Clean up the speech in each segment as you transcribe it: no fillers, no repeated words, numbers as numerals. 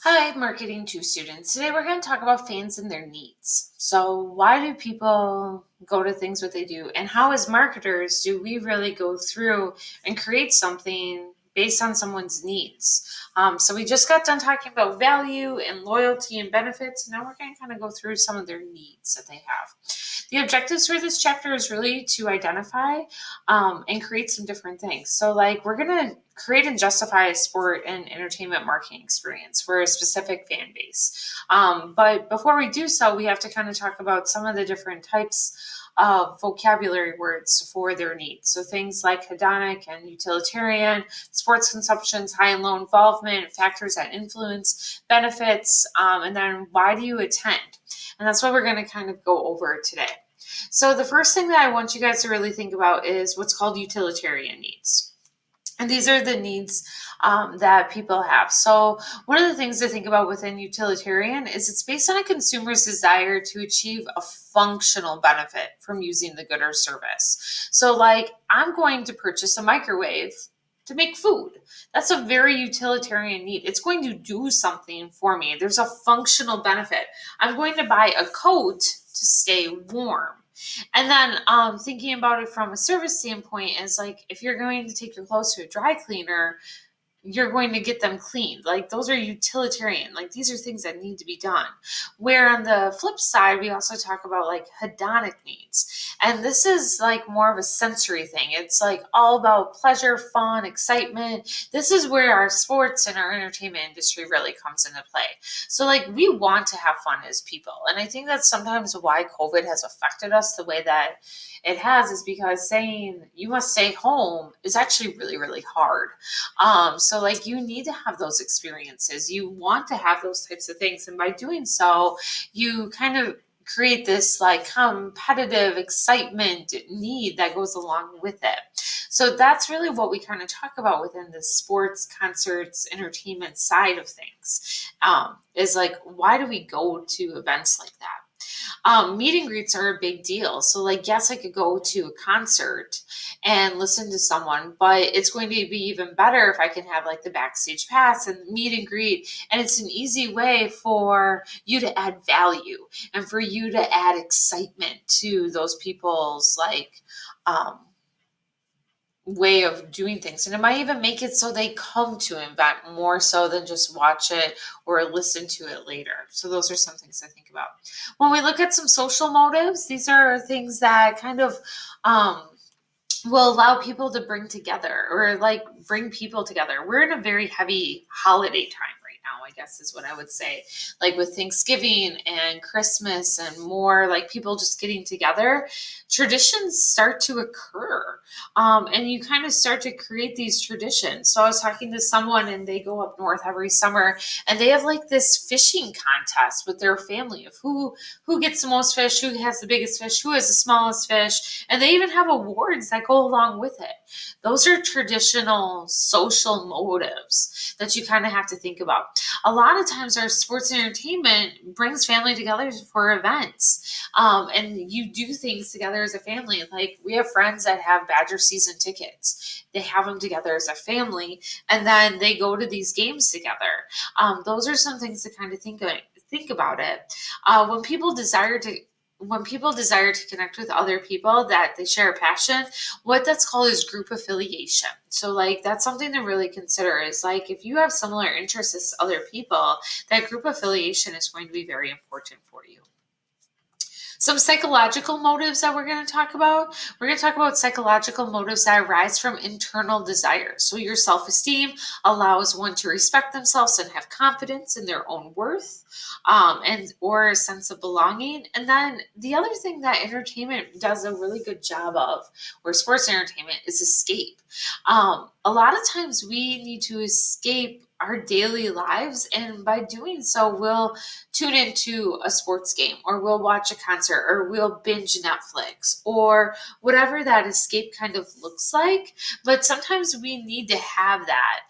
Hi, Marketing 2 students. Today we're going to talk about fans and their needs. So, why do people go to things what they do? And how, as marketers, do we really go through and create something based on someone's needs? So, we just got done talking about value and loyalty and benefits. And now we're going to kind of go through some of their needs that they have. The objectives for this chapter is really to identify and create some different things. So, like, we're going to create and justify a sport and entertainment marketing experience for a specific fan base. But before we do so, we have to kind of talk about some of the different types of vocabulary words for their needs. So things like hedonic and utilitarian, sports consumptions, high and low involvement, factors that influence, benefits, and then why do you attend? And that's what we're going to kind of go over today. So the first thing that I want you guys to really think about is what's called utilitarian needs. And these are the needs that people have. So one of the things to think about within utilitarian is it's based on a consumer's desire to achieve a functional benefit from using the good or service. So like I'm going to purchase a microwave to make food. That's a very utilitarian need. It's going to do something for me. There's a functional benefit. I'm going to buy a coat to stay warm. And then thinking about it from a service standpoint is like if you're going to take your clothes to a dry cleaner, you're going to get them cleaned. Like those are utilitarian. Like these are things that need to be done. Where on the flip side, we also talk about like hedonic needs. And this is like more of a sensory thing. It's like all about pleasure, fun, excitement. This is where our sports and our entertainment industry really comes into play. So like we want to have fun as people. And I think that's sometimes why COVID has affected us the way that it has is because saying you must stay home is actually really, really hard. So like you need to have those experiences. You want to have those types of things. And by doing so, you kind of create this like competitive excitement need that goes along with it. So that's really what we kind of talk about within the sports, concerts, entertainment side of things. Is like, why do we go to events like that? Meet and greets are a big deal. So, like, yes, I could go to a concert and listen to someone, but it's going to be even better if I can have like the backstage pass and meet and greet. And it's an easy way for you to add value and for you to add excitement to those people's like, um, way of doing things. And it might even make it so they come to an event more so than just watch it or listen to it later. So those are some things I think about. When we look at some social motives, these are things that kind of will allow people to bring together or like bring people together. We're in a very heavy holiday time right now, I guess is what I would say. Like with Thanksgiving and Christmas and more like people just getting together, traditions start to occur. And you kind of start to create these traditions. So I was talking to someone and they go up north every summer and they have like this fishing contest with their family of who gets the most fish, who has the biggest fish, who has the smallest fish, and they even have awards that go along with it. Those are traditional social motives that you kind of have to think about. A lot of times, our sports and entertainment brings family together for events, and you do things together as a family. Like we have friends that have Badger season tickets. They have them together as a family, and then they go to these games together. Those are some things to kind of think about it. When people desire to connect with other people that they share a passion, what that's called is group affiliation. So like that's something to really consider is like if you have similar interests as other people, that group affiliation is going to be very important for you. Some psychological motives that we're going to talk about. We're going to talk about psychological motives that arise from internal desires. So your self-esteem allows one to respect themselves and have confidence in their own worth, and or a sense of belonging. And then the other thing that entertainment does a really good job of, or sports entertainment, is escape. A lot of times we need to escape our daily lives, and by doing so, we'll tune into a sports game or we'll watch a concert or we'll binge Netflix or whatever that escape kind of looks like. But sometimes we need to have that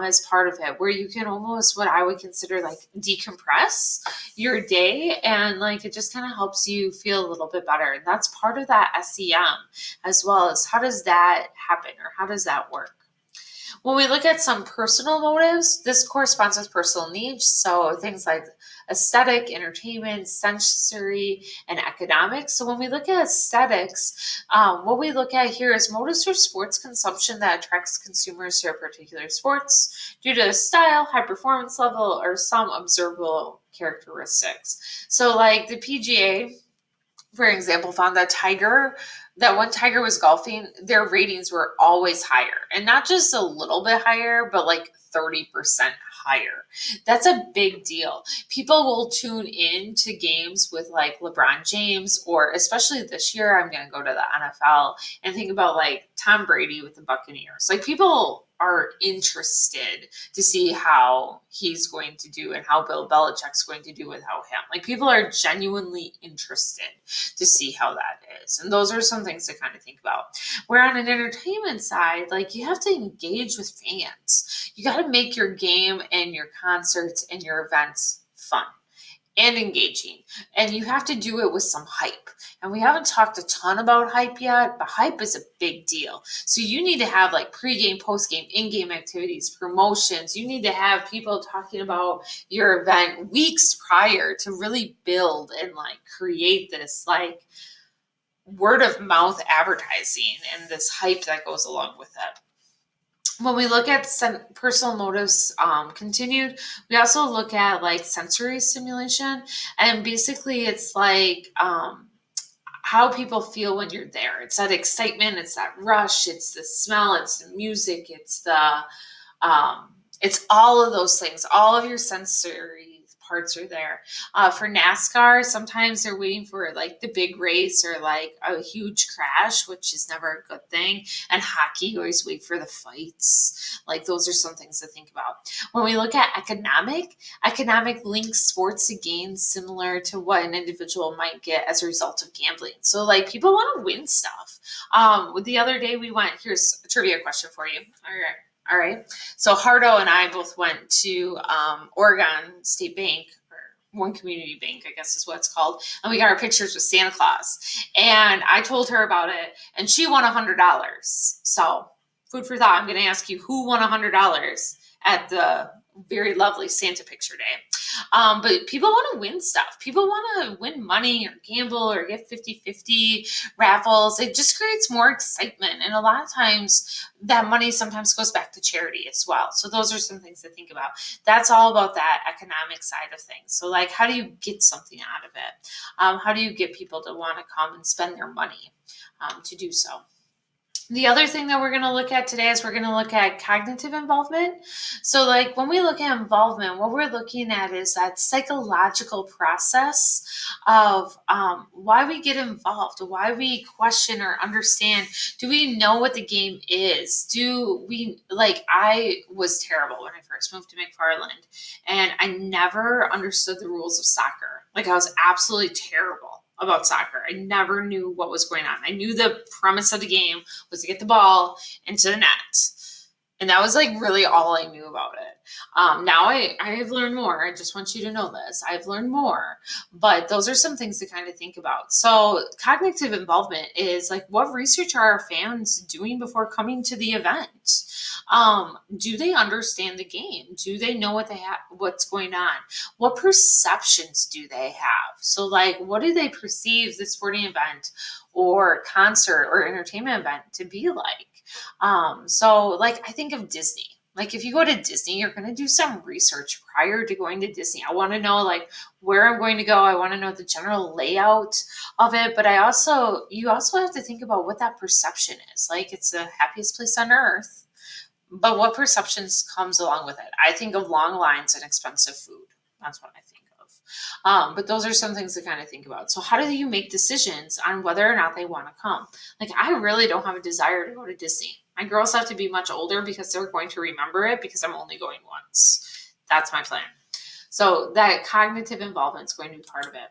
as part of it where you can almost what I would consider like decompress your day and like it just kind of helps you feel a little bit better. And that's part of that SEM as well as how does that happen or how does that work? When we look at some personal motives, this corresponds with personal needs. So things like aesthetic, entertainment, sensory, and economic. So when we look at aesthetics, what we look at here is motives for sports consumption that attracts consumers to a particular sports due to style, high performance level, or some observable characteristics. So like the PGA, for example, found that when Tiger was golfing, their ratings were always higher. And not just a little bit higher, but like 30% higher. That's a big deal. People will tune in to games with like LeBron James, or especially this year, I'm going to go to the NFL and think about like Tom Brady with the Buccaneers. Like people are interested to see how he's going to do and how Bill Belichick's going to do without him. Like people are genuinely interested to see how that is. And those are some things to kind of think about. Where on an entertainment side, like you have to engage with fans. You got to make your game and your concerts and your events fun and engaging. And you have to do it with some hype. And we haven't talked a ton about hype yet, but hype is a big deal. So you need to have like pregame, postgame, in-game activities, promotions. You need to have people talking about your event weeks prior to really build and like create this like word of mouth advertising and this hype that goes along with it. When we look at personal motives continued, we also look at like sensory stimulation. And basically it's like how people feel when you're there. It's that excitement, it's that rush, it's the smell, it's the music, it's all of those things. All of your sensory parts are there. For NASCAR, sometimes they're waiting for like the big race or like a huge crash, which is never a good thing. And hockey, you always wait for the fights. Like those are some things to think about. When we look at economic links sports to gains similar to what an individual might get as a result of gambling. So like people want to win stuff. The other day here's a trivia question for you. All right. So Hardo and I both went to Oregon State Bank, or One Community Bank, I guess is what it's called. And we got our pictures with Santa Claus. And I told her about it, and she won $100. So food for thought. I'm going to ask you who won $100 at the very lovely Santa Picture Day. But people want to win stuff. People want to win money or gamble or get 50-50 raffles. It just creates more excitement. And a lot of times that money sometimes goes back to charity as well. So those are some things to think about. That's all about that economic side of things. So like, how do you get something out of it? How do you get people to want to come and spend their money to do so? The other thing that we're going to look at today is we're going to look at cognitive involvement. So like when we look at involvement, what we're looking at is that psychological process of why we get involved, why we question or understand. Do we know what the game is? I was terrible when I first moved to McFarland, and I never understood the rules of soccer. Like I was absolutely terrible about soccer. I never knew what was going on. I knew the premise of the game was to get the ball into the net. And that was like really all I knew about it. Now I have learned more. I just want you to know this. I've learned more. But those are some things to kind of think about. So cognitive involvement is like, what research are our fans doing before coming to the event? Do they understand the game? Do they know what's going on? What perceptions do they have? So like, what do they perceive the sporting event or concert or entertainment event to be like? So like, I think of Disney. Like if you go to Disney, you're going to do some research prior to going to Disney. I want to know like where I'm going to go. I want to know the general layout of it. But you also have to think about what that perception is. Like it's the happiest place on earth, but what perceptions comes along with it? I think of long lines and expensive food. That's what I think of. But those are some things to kind of think about. So how do you make decisions on whether or not they want to come? Like I really don't have a desire to go to Disney. My girls have to be much older because they're going to remember it because I'm only going once. That's my plan. So that cognitive involvement is going to be part of it.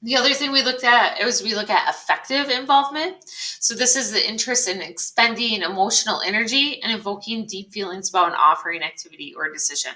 The other thing we look at effective involvement. So this is the interest in expending emotional energy and evoking deep feelings about an offering activity or decision.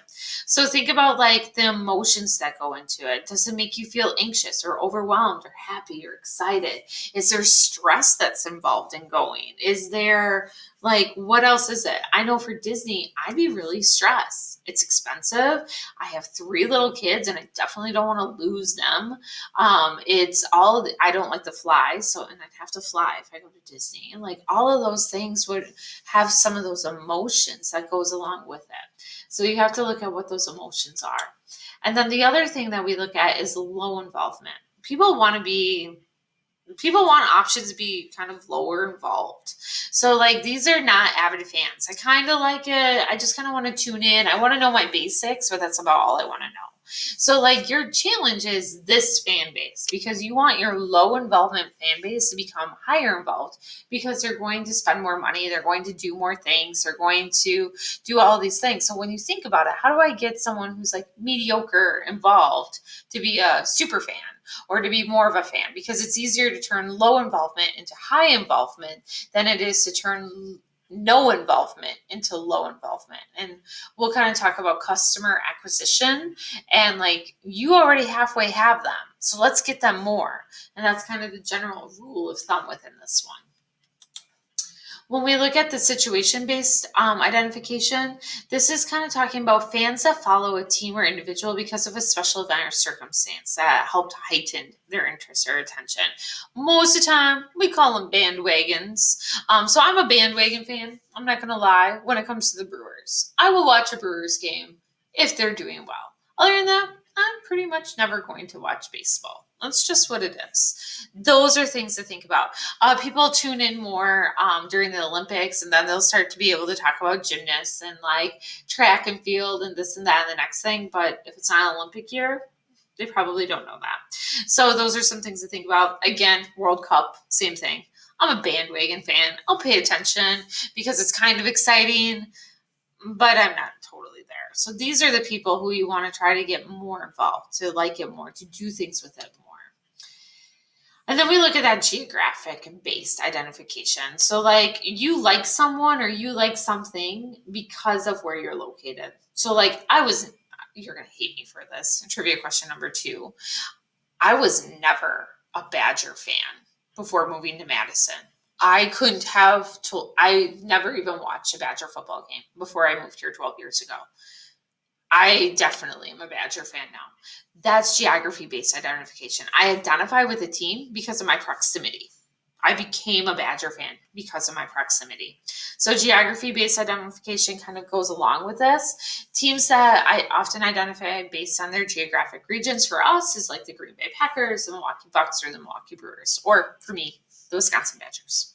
So think about like the emotions that go into it. Does it make you feel anxious or overwhelmed or happy or excited? Is there stress that's involved in going? Is there Like, what else is it? I know for Disney, I'd be really stressed. It's expensive. I have 3 little kids and I definitely don't want to lose them. I don't like to fly. And I'd have to fly if I go to Disney. And like all of those things would have some of those emotions that goes along with it. So you have to look at what those emotions are. And then the other thing that we look at is low involvement. People want options to be kind of lower involved. So like these are not avid fans. I kind of like it. I just kind of want to tune in. I want to know my basics, but that's about all I want to know. So like your challenge is this fan base because you want your low involvement fan base to become higher involved because they're going to spend more money. They're going to do more things. They're going to do all these things. So when you think about it, how do I get someone who's like mediocre involved to be a super fan? Or to be more of a fan, because it's easier to turn low involvement into high involvement than it is to turn no involvement into low involvement. And we'll kind of talk about customer acquisition and like you already halfway have them. So let's get them more. And that's kind of the general rule of thumb within this one. When we look at the situation-based identification, this is kind of talking about fans that follow a team or individual because of a special event or circumstance that helped heighten their interest or attention. Most of the time, we call them bandwagons. So I'm a bandwagon fan. I'm not going to lie. When it comes to the Brewers, I will watch a Brewers game if they're doing well. Other than that, I'm pretty much never going to watch baseball. That's just what it is. Those are things to think about. People tune in more during the Olympics, and then they'll start to be able to talk about gymnasts and like track and field and this and that and the next thing. But if it's not an Olympic year, they probably don't know that. So those are some things to think about. Again, World Cup, same thing. I'm a bandwagon fan. I'll pay attention because it's kind of exciting, but I'm not totally there. So these are the people who you want to try to get more involved, to like it more, to do things with it more. And then we look at that geographic based identification. So, like, you like someone or you like something because of where you're located. So, like, you're going to hate me for this. Trivia question number 2. I was never a Badger fan before moving to Madison. I never even watched a Badger football game before I moved here 12 years ago. I definitely am a Badger fan now. That's geography-based identification. I identify with a team because of my proximity. I became a Badger fan because of my proximity. So geography-based identification kind of goes along with this. Teams that I often identify based on their geographic regions for us is like the Green Bay Packers, the Milwaukee Bucks, or the Milwaukee Brewers, or for me, the Wisconsin Badgers.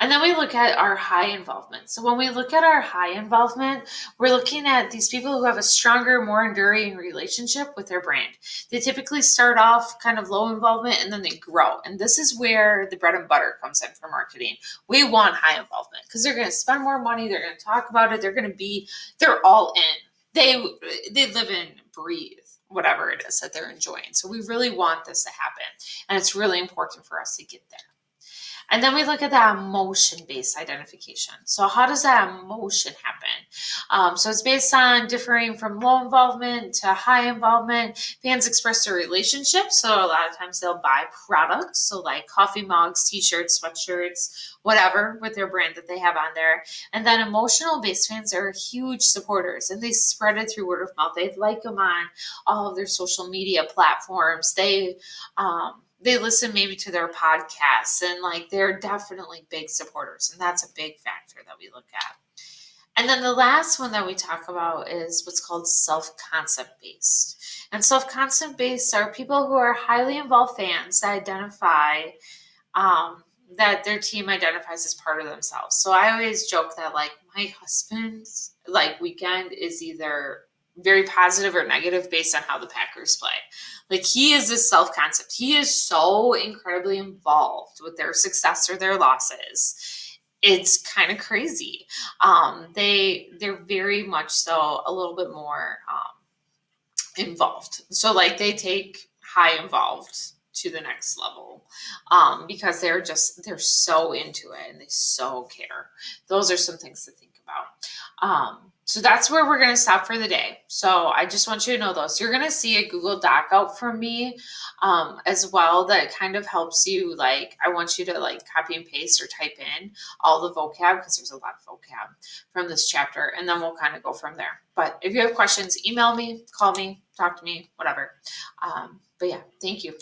And then we look at our high involvement. So when we look at our high involvement, we're looking at these people who have a stronger, more enduring relationship with their brand. They typically start off kind of low involvement and then they grow. And this is where the bread and butter comes in for marketing. We want high involvement because they're going to spend more money. They're going to talk about it. They're all in. They live and breathe whatever it is that they're enjoying. So we really want this to happen. And it's really important for us to get there. And then we look at that emotion-based identification. So how does that emotion happen? So it's based on differing from low involvement to high involvement. Fans express their relationship. So a lot of times they'll buy products. So like coffee mugs, t-shirts, sweatshirts, whatever with their brand that they have on there. And then emotional-based fans are huge supporters and they spread it through word of mouth. They like them on all of their social media platforms. They listen maybe to their podcasts and like they're definitely big supporters. And that's a big factor that we look at. And then the last one that we talk about is what's called self-concept based. And self-concept based are people who are highly involved fans that identify that their team identifies as part of themselves. So I always joke that like my husband's like weekend is either very positive or negative based on how the Packers play. Like he is this self-concept. He is so incredibly involved with their success or their losses. It's kind of crazy. They're very much so a little bit more involved. So like they take high involved to the next level because they're so into it and they so care. Those are some things to think about. So that's where we're going to stop for the day. So I just want you to know those. You're going to see a Google Doc out from me as well that kind of helps you. Like, I want you to like copy and paste or type in all the vocab because there's a lot of vocab from this chapter. And then we'll kind of go from there. But if you have questions, email me, call me, talk to me, whatever. But yeah, thank you.